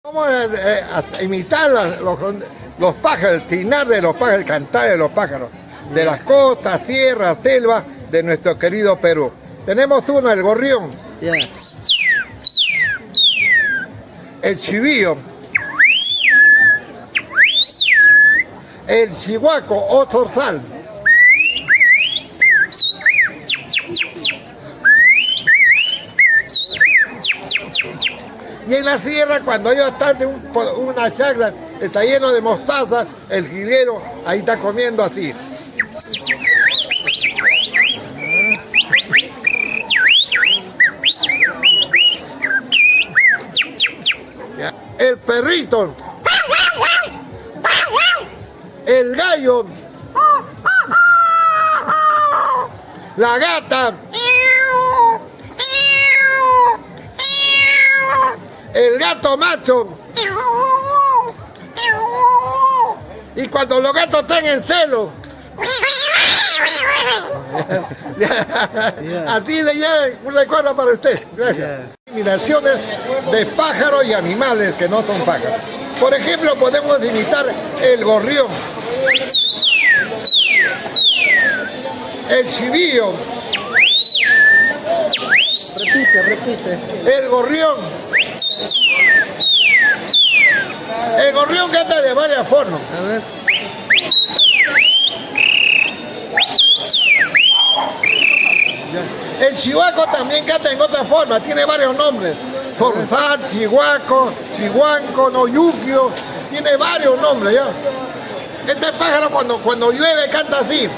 Vamos a imitar los pájaros, el trinar de los pájaros, el cantar de los pájaros, de las costas, tierras, selvas de nuestro querido Perú. Tenemos uno, el gorrión, el chivío, el chihuaco o zorzal, y en la sierra, cuando ellos están de una chacra, está lleno de mostaza, el jilguero ahí está comiendo así. El perrito, el gallo, la gata, el gato macho, y cuando los gatos están en celo, así le llevan un recuerdo para usted. Gracias. Imitaciones de pájaros y animales que no son pájaros. Por ejemplo, podemos imitar el gorrión, el chivío, Repite. el gorrión. El gorrión canta de varias formas. A ver. El chihuaco también canta en otra forma, tiene varios nombres. Zorzal, chihuaco, chihuanco, noyuquio, tiene varios nombres ya. Este pájaro cuando llueve canta así.